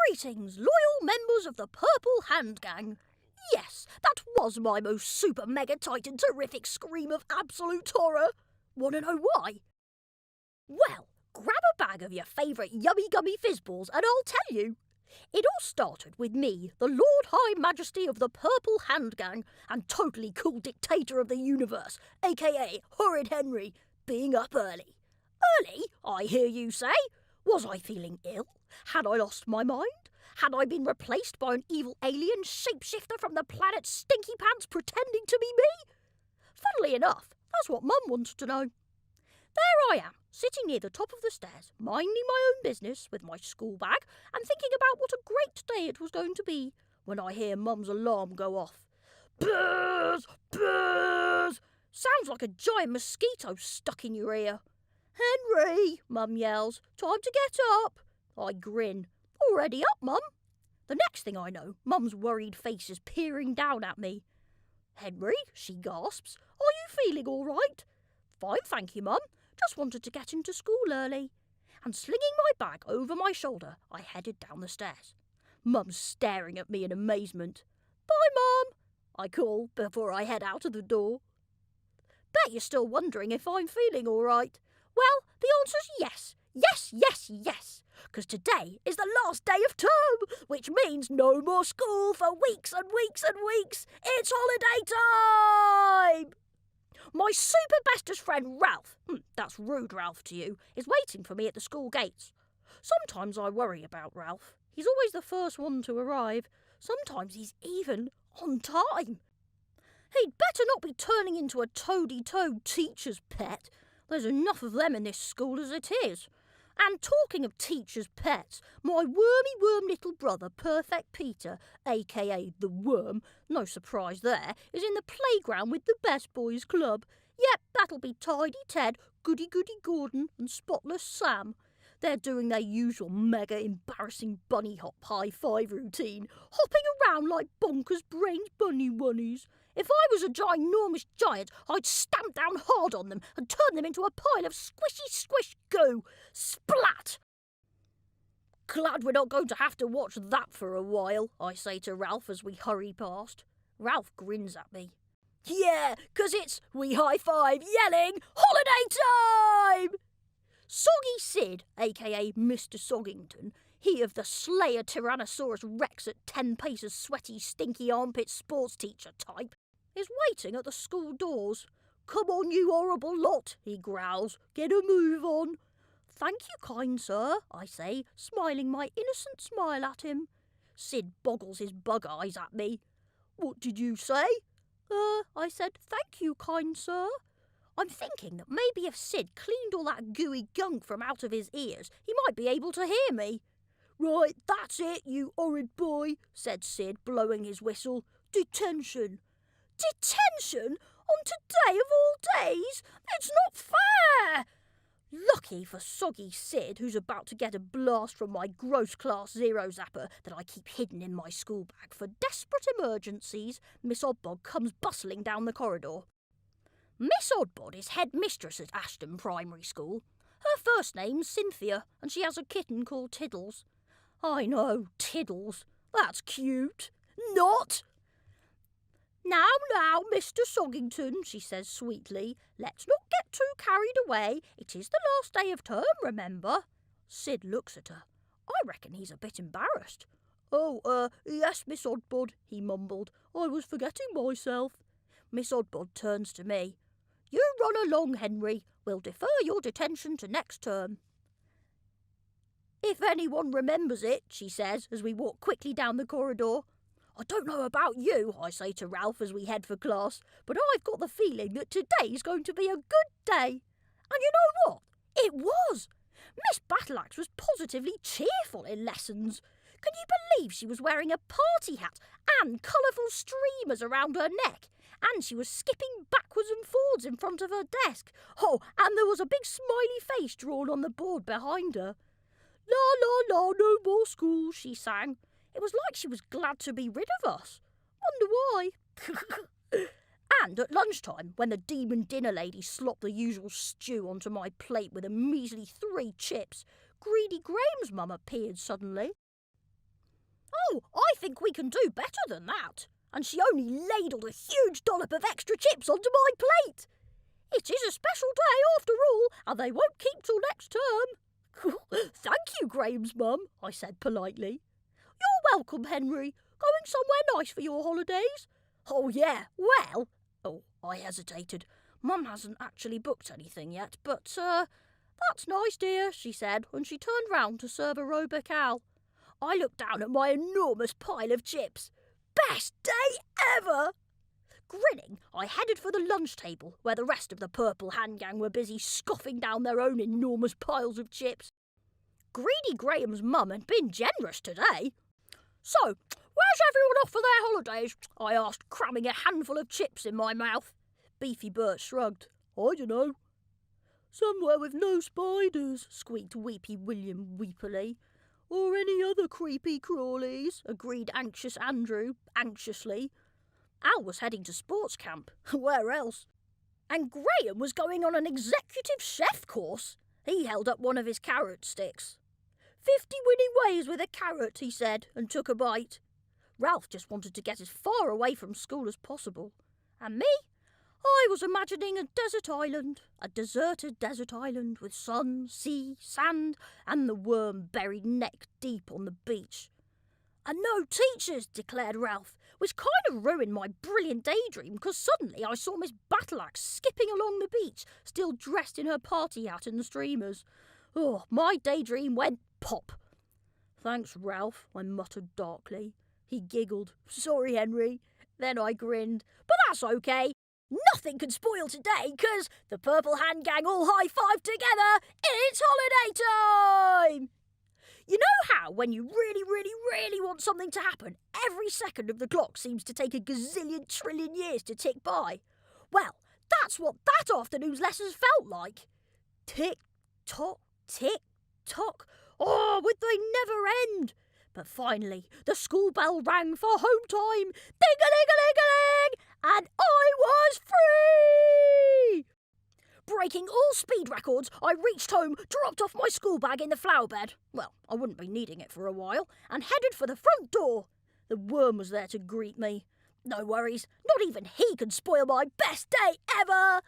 Greetings, loyal members of the Purple Hand Gang. Yes, that was my most super mega titan terrific scream of absolute horror. Want to know why? Well, grab a bag of your favourite yummy gummy fizzballs and I'll tell you. It all started with me, the Lord High Majesty of the Purple Hand Gang and totally cool dictator of the universe, aka Horrid Henry, being up early. Early, I hear you say? Was I feeling ill? Had I lost my mind? Had I been replaced by an evil alien shapeshifter from the planet Stinky Pants pretending to be me? Funnily enough, that's what Mum wanted to know. There I am, sitting near the top of the stairs, minding my own business with my school bag and thinking about what a great day it was going to be, when I hear Mum's alarm go off. Buzz! Buzz! Sounds like a giant mosquito stuck in your ear. Henry, Mum yells, time to get up. I grin. Already up, Mum? The next thing I know, Mum's worried face is peering down at me. Henry, she gasps, are you feeling all right? Fine, thank you, Mum. Just wanted to get into school early. And slinging my bag over my shoulder, I headed down the stairs. Mum's staring at me in amazement. Bye, Mum, I call before I head out of the door. Bet you're still wondering if I'm feeling all right. Well, the answer's yes. Yes, yes, yes. Because today is the last day of term, which means no more school for weeks and weeks and weeks. It's holiday time! My super bestest friend Ralph, that's rude Ralph to you, is waiting for me at the school gates. Sometimes I worry about Ralph. He's always the first one to arrive. Sometimes he's even on time. He'd better not be turning into a toady-toed teacher's pet. There's enough of them in this school as it is. And talking of teachers' pets, my wormy little brother, Perfect Peter, a.k.a. the Worm, no surprise there, is in the playground with the Best Boys Club. Yep, that'll be Tidy Ted, Goody Gordon and Spotless Sam. They're doing their usual mega embarrassing bunny hop high five routine, hopping around like bonkers brains bunny wunnies. If I was a ginormous giant, I'd stamp down hard on them and turn them into a pile of squishy squish goo. Splat! Glad we're not going to have to watch that for a while, I say to Ralph as we hurry past. Ralph grins at me. Yeah, 'cause it's we high-five yelling holiday time! Soggy Sid, a.k.a. Mr. Soggington, he of the Slayer Tyrannosaurus Rex at 10 paces sweaty stinky armpit sports teacher type, is waiting at the school doors. Come on, you horrible lot, he growls. Get a move on. Thank you, kind sir, I say, smiling my innocent smile at him. Sid boggles his bug eyes at me. What did you say? I said, thank you, kind sir. I'm thinking that maybe if Sid cleaned all that gooey gunk from out of his ears, he might be able to hear me. Right, that's it, you horrid boy, said Sid, blowing his whistle. Detention. Detention? On today of all days? It's not fair! Lucky for soggy Sid, who's about to get a blast from my gross class zero zapper that I keep hidden in my school bag for desperate emergencies, Miss Oddbod comes bustling down the corridor. Miss Oddbod is head mistress at Ashton Primary School. Her first name's Cynthia, and she has a kitten called Tiddles. I know, Tiddles. That's cute. Not! Now, Mr. Soggington, she says sweetly, let's not get too carried away. It is the last day of term, remember? Sid looks at her. I reckon he's a bit embarrassed. Oh, yes, Miss Oddbod, he mumbled. I was forgetting myself. Miss Oddbod turns to me. You run along, Henry. We'll defer your detention to next term. If anyone remembers it, she says, as we walk quickly down the corridor. I don't know about you, I say to Ralph as we head for class, but I've got the feeling that today's going to be a good day. And you know what? It was. Miss Battleaxe was positively cheerful in lessons. Can you believe she was wearing a party hat and colourful streamers around her neck? And she was skipping backwards and forwards in front of her desk. Oh, and there was a big smiley face drawn on the board behind her. La, la, la, no more school, she sang. It was like she was glad to be rid of us. Wonder why. And at lunchtime, when the demon dinner lady slopped the usual stew onto my plate with a measly 3 chips, Greedy Graham's mum appeared suddenly. Oh, I think we can do better than that. And she only ladled a huge dollop of extra chips onto my plate. It is a special day after all, and they won't keep till next term. Thank you, Graham's mum, I said politely. You're welcome, Henry. Going somewhere nice for your holidays? Oh, yeah, well... Oh, I hesitated. Mum hasn't actually booked anything yet, but, that's nice, dear, she said, and she turned round to serve a robocal. I looked down at my enormous pile of chips. Best day ever! Grinning, I headed for the lunch table, where the rest of the Purple Hand Gang were busy scoffing down their own enormous piles of chips. Greedy Graham's mum had been generous today. So, where's everyone off for their holidays? I asked, cramming a handful of chips in my mouth. Beefy Bert shrugged. I dunno. Somewhere with no spiders, squeaked Weepy William weepily. Or any other creepy crawlies, agreed Anxious Andrew, anxiously. Al was heading to sports camp. Where else? And Graham was going on an executive chef course. He held up one of his carrot sticks. 50 winning ways with a carrot, he said, and took a bite. Ralph just wanted to get as far away from school as possible. And me? I was imagining a desert island, a deserted desert island with sun, sea, sand, and the worm buried neck deep on the beach. And no teachers, declared Ralph, which kind of ruined my brilliant daydream because suddenly I saw Miss Battleaxe skipping along the beach, still dressed in her party hat and streamers. Oh, my daydream went pop. Thanks, Ralph, I muttered darkly. He giggled. Sorry, Henry. Then I grinned. But that's okay. Nothing can spoil today, 'cause the Purple Hand Gang all high-five together. It's holiday time! You know how, when you really, really, really want something to happen, every second of the clock seems to take a gazillion trillion years to tick by? Well, that's what that afternoon's lessons felt like. Tick, tock, tick, tock. Oh, would they never end? But finally, the school bell rang for home time. Ding-a-ling-a-ling-a-ling! And I was free! Breaking all speed records, I reached home, dropped off my school bag in the flower bed. Well, I wouldn't be needing it for a while, and headed for the front door. The worm was there to greet me. No worries, not even he can spoil my best day ever!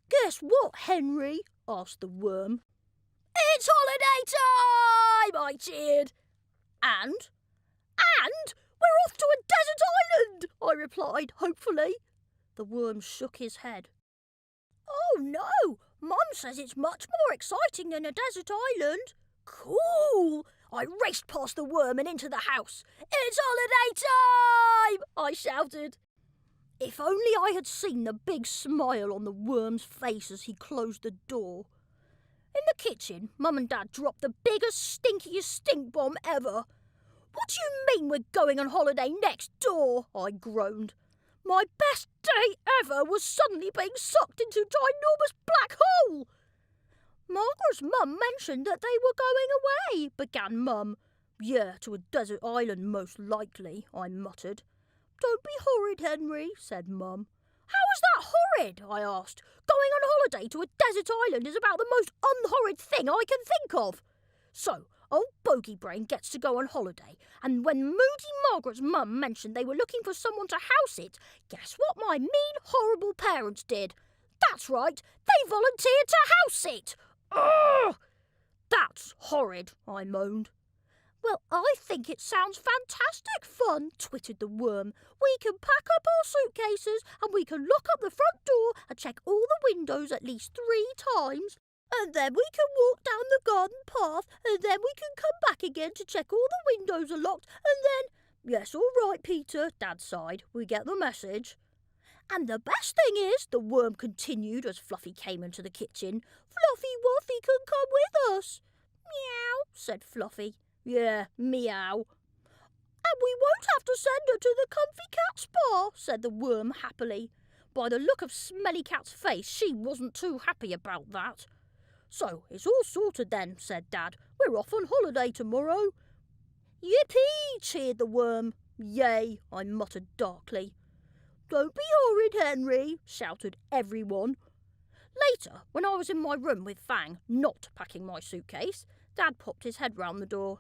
Guess what, Henry? Asked the worm. It's holiday time! I cheered. And we're off to a desert island, I replied, hopefully. The worm shook his head. Oh no, Mum says it's much more exciting than a desert island. Cool! I raced past the worm and into the house. It's holiday time! I shouted. If only I had seen the big smile on the worm's face as he closed the door. In the kitchen, Mum and Dad dropped the biggest, stinkiest stink bomb ever. What do you mean we're going on holiday next door? I groaned. My best day ever was suddenly being sucked into a ginormous black hole. Margaret's mum mentioned that they were going away, began Mum. Yeah, to a desert island most likely, I muttered. Don't be horrid, Henry, said Mum. How is that horrid? I asked. Going on holiday to a desert island is about the most unhorrid thing I can think of. So, old Bogey Brain gets to go on holiday, and when moody Margaret's mum mentioned they were looking for someone to house it, guess what my mean, horrible parents did? That's right, they volunteered to house it! Ugh! That's horrid, I moaned. Well, I think it sounds fantastic fun, twittered the worm. We can pack up our suitcases and we can lock up the front door and check all the windows at least 3 times. And then we can walk down the garden path and then we can come back again to check all the windows are locked and then... Yes, all right, Peter, Dad sighed. We get the message. And the best thing is, the worm continued as Fluffy came into the kitchen, Fluffy Wuffy can come with us. Meow, said Fluffy. Yeah, meow. And we won't have to send her to the comfy cat spa, said the worm happily. By the look of Smelly Cat's face, she wasn't too happy about that. So, it's all sorted then, said Dad. We're off on holiday tomorrow. Yippee, cheered the worm. Yay, I muttered darkly. Don't be horrid, Henry, shouted everyone. Later, when I was in my room with Fang, not packing my suitcase, Dad popped his head round the door.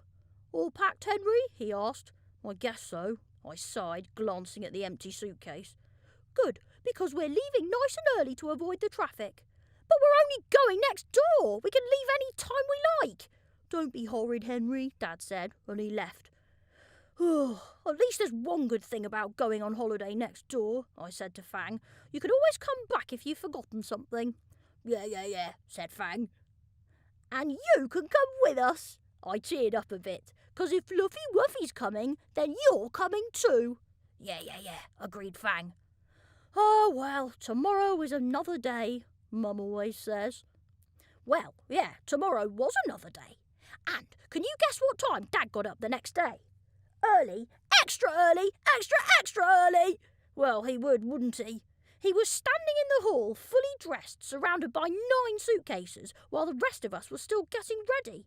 All packed, Henry? He asked. I guess so, I sighed, glancing at the empty suitcase. Good, because we're leaving nice and early to avoid the traffic. But we're only going next door. We can leave any time we like. Don't be horrid, Henry, Dad said, and he left. At least there's one good thing about going on holiday next door, I said to Fang. You can always come back if you've forgotten something. Yeah, said Fang. And you can come with us. I cheered up a bit, 'cause if Fluffy Wuffy's coming, then you're coming too. Yeah, agreed Fang. Oh, well, tomorrow is another day, Mum always says. Well, yeah, tomorrow was another day. And can you guess what time Dad got up the next day? Early, extra early, extra early. Well, he would, wouldn't he? He was standing in the hall, fully dressed, surrounded by 9 suitcases, while the rest of us were still getting ready.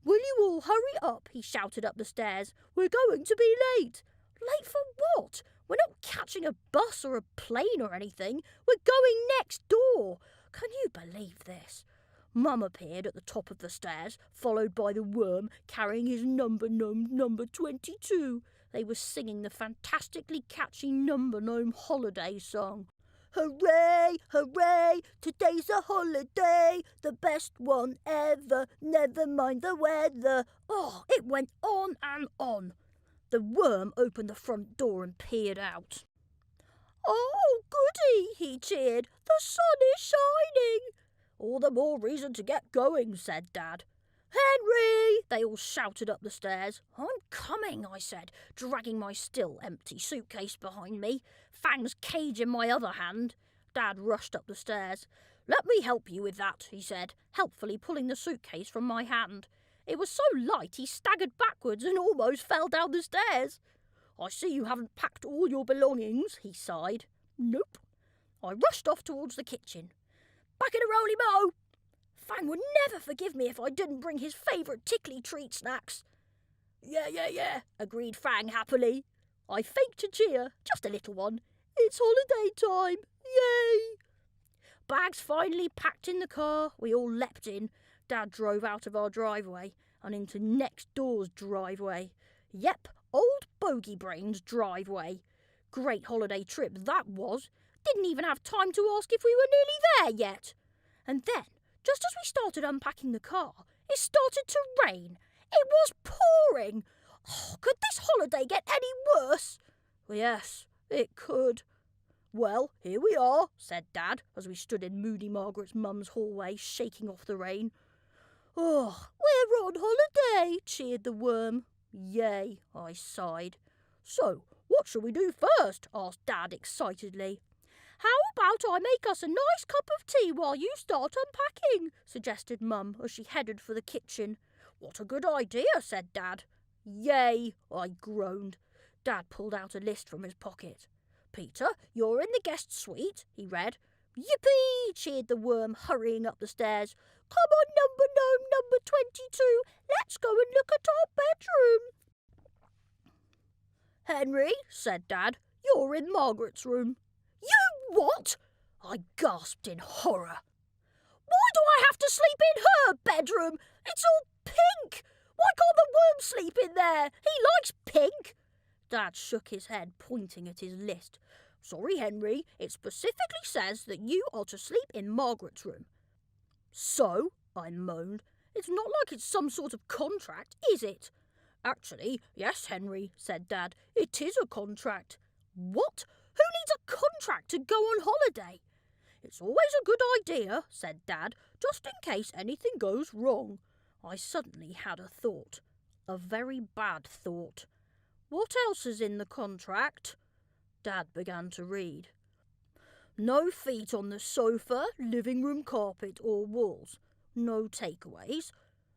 Will you all hurry up? He shouted up the stairs. We're going to be late. Late for what? We're not catching a bus or a plane or anything. We're going next door. Can you believe this? Mum appeared at the top of the stairs, followed by the worm carrying his number gnome number 22. They were singing the fantastically catchy Number Gnome holiday song. Hooray, hooray, today's a holiday, the best one ever, never mind the weather. Oh, it went on and on. The worm opened the front door and peered out. Oh, goody, he cheered, the sun is shining. All the more reason to get going, said Dad. Henry! They all shouted up the stairs. I'm coming, I said, dragging my still empty suitcase behind me, Fang's cage in my other hand. Dad rushed up the stairs. Let me help you with that, he said, helpfully pulling the suitcase from my hand. It was so light he staggered backwards and almost fell down the stairs. I see you haven't packed all your belongings, he sighed. Nope. I rushed off towards the kitchen. Back in a roly-mo! Fang would never forgive me if I didn't bring his favourite tickly treat snacks. Yeah, agreed Fang happily. I faked a cheer, just a little one. It's holiday time, yay! Bags finally packed in the car, we all leapt in. Dad drove out of our driveway and into next door's driveway. Yep, old Bogey Brain's driveway. Great holiday trip that was. Didn't even have time to ask if we were nearly there yet. And then, just as we started unpacking the car, it started to rain. It was pouring. Oh, could this holiday get any worse? Yes, it could. Well, here we are, said Dad, as we stood in Moody Margaret's mum's hallway, shaking off the rain. Oh, we're on holiday, cheered the worm. Yay, I sighed. So, what shall we do first? Asked Dad excitedly. How about I make us a nice cup of tea while you start unpacking, suggested Mum as she headed for the kitchen. What a good idea, said Dad. Yay, I groaned. Dad pulled out a list from his pocket. Peter, you're in the guest suite, he read. Yippee, cheered the worm, hurrying up the stairs. Come on, number gnome number 22, let's go and look at our bedroom. Henry, said Dad, you're in Margaret's room. You what? I gasped in horror. Why do I have to sleep in her bedroom? It's all pink. Why can't the worm sleep in there? He likes pink. Dad shook his head, pointing at his list. Sorry, Henry, it specifically says that you are to sleep in Margaret's room. So, I moaned, it's not like it's some sort of contract, is it? Actually, yes, Henry, said Dad, it is a contract. What? Who needs a contract to go on holiday? It's always a good idea, said Dad, just in case anything goes wrong. I suddenly had a thought. A very bad thought. What else is in the contract? Dad began to read. No feet on the sofa, living room carpet or walls. No takeaways.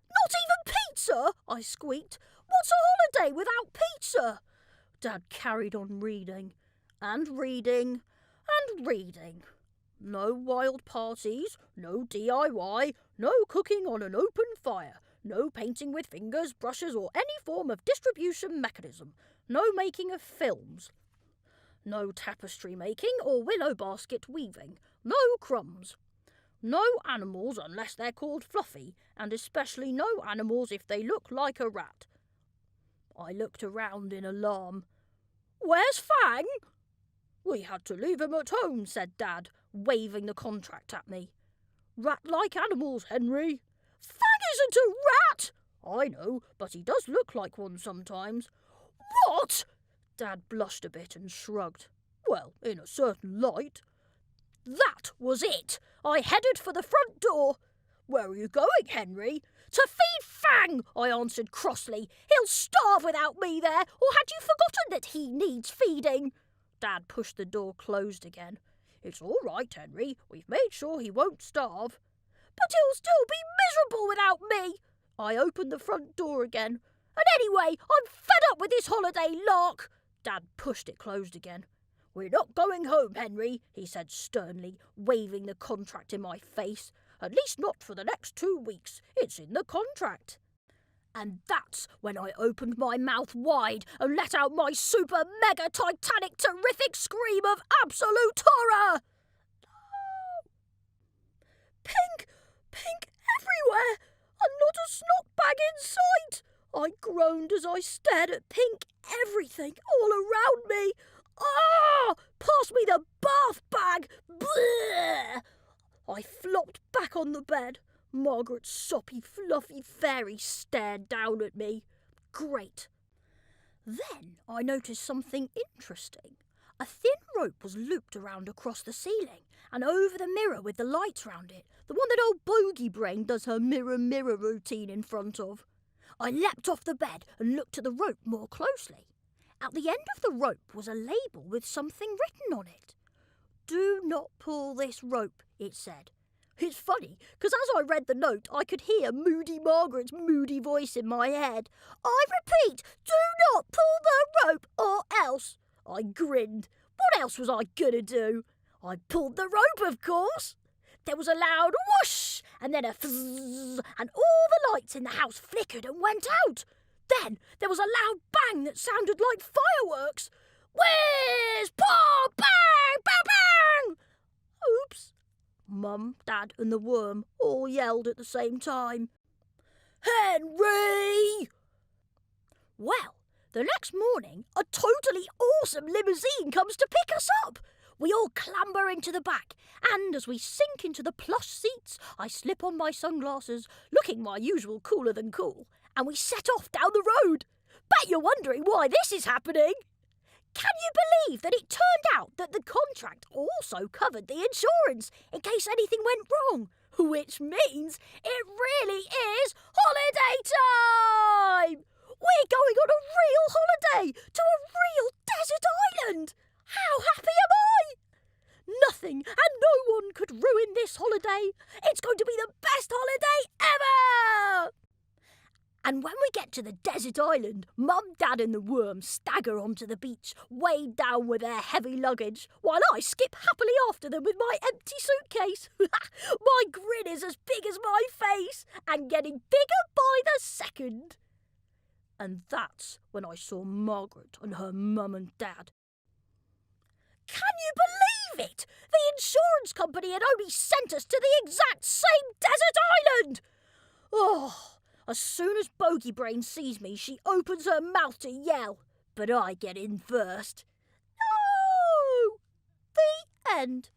Not even pizza, I squeaked. What's a holiday without pizza? Dad carried on reading. And reading, and reading. No wild parties, no DIY, no cooking on an open fire, no painting with fingers, brushes or any form of distribution mechanism, no making of films, no tapestry making or willow basket weaving, no crumbs, no animals unless they're called fluffy, and especially no animals if they look like a rat. I looked around in alarm. Where's Fang? We had to leave him at home, said Dad, waving the contract at me. Rat-like animals, Henry. Fang isn't a rat! I know, but he does look like one sometimes. What? Dad blushed a bit and shrugged. Well, in a certain light. That was it. I headed for the front door. Where are you going, Henry? To feed Fang, I answered crossly. He'll starve without me there, or had you forgotten that he needs feeding? Dad pushed the door closed again. It's all right, Henry. We've made sure he won't starve. But he'll still be miserable without me. I opened the front door again. And anyway, I'm fed up with this holiday lark. Dad pushed it closed again. We're not going home, Henry, he said sternly, waving the contract in my face. At least not for the next 2 weeks. It's in the contract. And that's when I opened my mouth wide and let out my super mega titanic terrific scream of absolute horror. No! Pink everywhere, and not a snot bag in sight. I groaned as I stared at pink everything all around me. Ah! Pass me the bath bag! Bleh! I flopped back on the bed. Margaret's soppy, fluffy fairy stared down at me. Great. Then I noticed something interesting. A thin rope was looped around across the ceiling and over the mirror with the lights round it, the one that old Bogey Brain does her mirror routine in front of. I leapt off the bed and looked at the rope more closely. At the end of the rope was a label with something written on it. Do not pull this rope, it said. It's funny, because as I read the note, I could hear Moody Margaret's moody voice in my head. I repeat, do not pull the rope or else. I grinned. What else was I going to do? I pulled the rope, of course. There was a loud whoosh, and then a fizz, and all the lights in the house flickered and went out. Then there was a loud bang that sounded like fireworks. Whiz! Paw! Bang! Bang! Bang! Oops. Mum, Dad and the worm all yelled at the same time. Henry! Well, the next morning, a totally awesome limousine comes to pick us up. We all clamber into the back, and as we sink into the plush seats, I slip on my sunglasses, looking my usual cooler than cool, and we set off down the road. Bet you're wondering why this is happening. Can you believe that it turned out that the contract also covered the insurance in case anything went wrong? Which means it really is holiday time! We're going on a real holiday to a real desert island! How happy am I? Nothing and no one could ruin this holiday. It's going to be the best holiday ever! And when we get to the desert island, Mum, Dad and the worm stagger onto the beach, weighed down with their heavy luggage, while I skip happily after them with my empty suitcase. My grin is as big as my face, and getting bigger by the second. And that's when I saw Margaret and her mum and dad. Can you believe it? The insurance company had only sent us to the exact same desert island! Oh... As soon as Bogey Brain sees me, she opens her mouth to yell. But I get in first. No! The end.